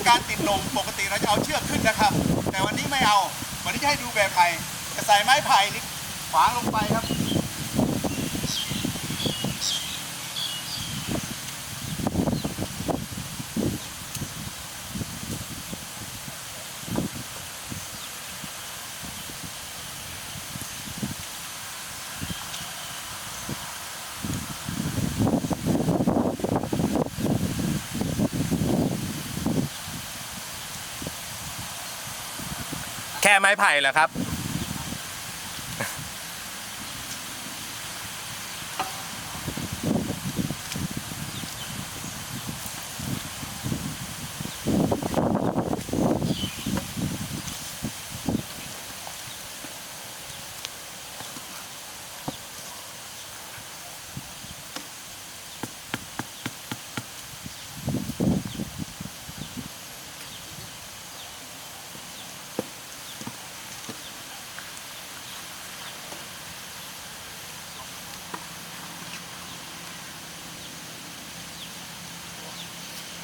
การติดลมปกติเราจะเอาเชือกขึ้นนะครับแต่วันนี้ไม่เอาวันนี้จะให้ดูแบบใหม่จะใส่ไม้ไผ่นี่ขวางลงไปครับแค่ไม้ไผ่เหรอครับ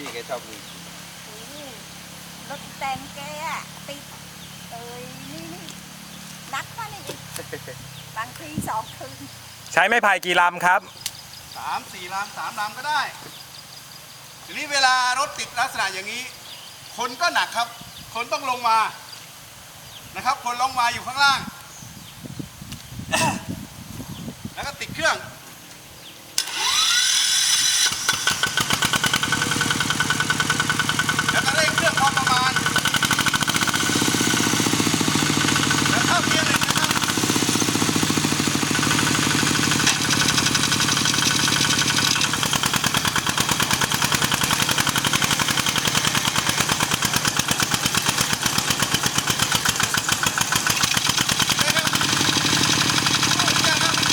พี่แกชอบดู รถแตงแกอะติดนี่นักป่ะนี่ บางที2 คืน ใช้ไม้ไผ่กี่ลำครับ 3-4 ลำ3 ลำก็ได้ทีนี้เวลารถติดลักษณะอย่างนี้คนก็หนักครับคนต้องลงมานะครับคนลงมาอยู่ข้างล่าง แล้วก็ติดเครื่อง